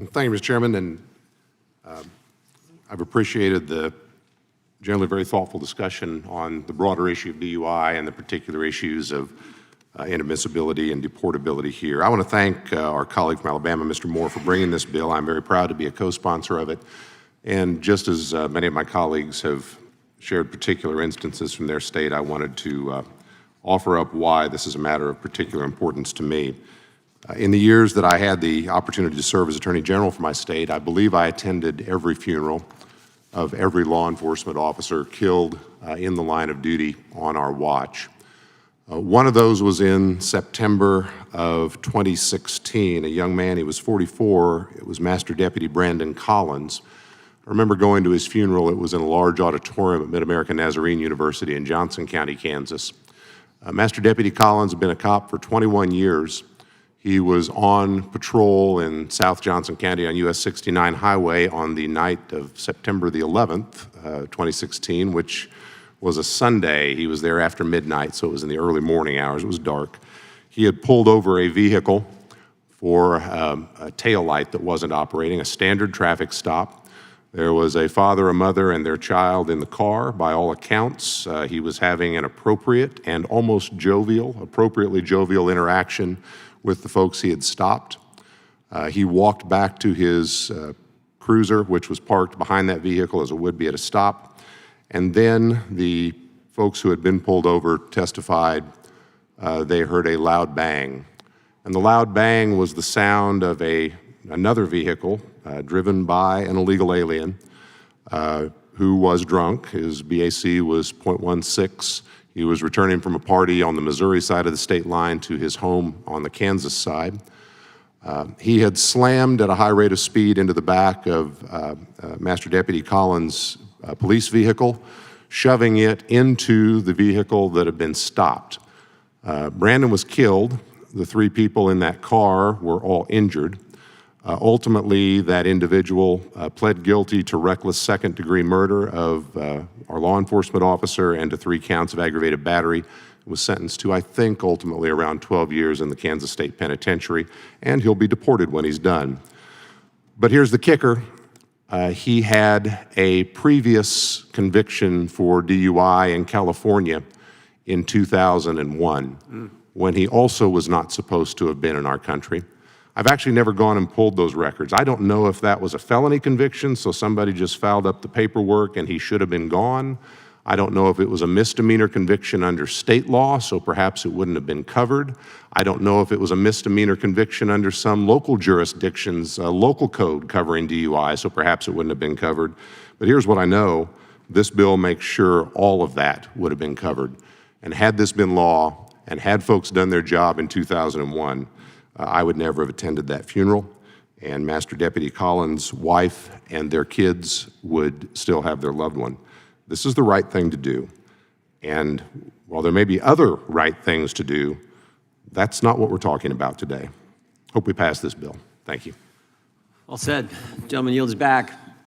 Thank you, Mr. Chairman, and I've appreciated the generally very thoughtful discussion on the broader issue of DUI and the particular issues of inadmissibility and deportability here. I want to thank our colleague from Alabama, Mr. Moore, for bringing this bill. I'm very proud to be a co-sponsor of it. And just as many of my colleagues have shared particular instances from their state, I wanted to offer up why this is a matter of particular importance to me. In the years that I had the opportunity to serve as Attorney General for my state, I believe I attended every funeral of every law enforcement officer killed in the line of duty on our watch. One of those was in September of 2016. A young man, he was 44, it was Master Deputy Brandon Collins. I remember going to his funeral. It was in a large auditorium at Mid-American Nazarene University in Johnson County, Kansas. Master Deputy Collins had been a cop for 21 years. He was on patrol in South Johnson County on US 69 highway on the night of September the 11th, 2016, which was a Sunday. He was there after midnight, so it was in the early morning hours. It was dark. He had pulled over a vehicle for a tail light that wasn't operating, a standard traffic stop. There was a father, a mother, and their child in the car. By all accounts, he was having an appropriate and almost appropriately jovial interaction with the folks he had stopped. He walked back to his cruiser, which was parked behind that vehicle as it would be at a stop. And then the folks who had been pulled over testified they heard a loud bang. And the loud bang was the sound of another vehicle driven by an illegal alien who was drunk. His BAC was .16. He was returning from a party on the Missouri side of the state line to his home on the Kansas side. He had slammed at a high rate of speed into the back of Master Deputy Collins' police vehicle, shoving it into the vehicle that had been stopped. Brandon was killed. The three people in that car were all injured. Ultimately, that individual pled guilty to reckless second-degree murder of our law enforcement officer and to 3 counts of aggravated battery. Was sentenced to, I think, ultimately around 12 years in the Kansas State Penitentiary, and he'll be deported when he's done. But here's the kicker. He had a previous conviction for DUI in California in 2001, when he also was not supposed to have been in our country. I've actually never gone and pulled those records. I don't know if that was a felony conviction, so somebody just fouled up the paperwork and he should have been gone. I don't know if it was a misdemeanor conviction under state law, so perhaps it wouldn't have been covered. I don't know if it was a misdemeanor conviction under some local jurisdictions, local code covering DUI, so perhaps it wouldn't have been covered. But here's what I know. This bill makes sure all of that would have been covered. And had this been law, and had folks done their job in 2001, I would never have attended that funeral, and Master Deputy Collins' wife and their kids would still have their loved one. This is the right thing to do, and while there may be other right things to do, that's not what we're talking about today. Hope we pass this bill. Thank you. Well said. Gentleman yields back.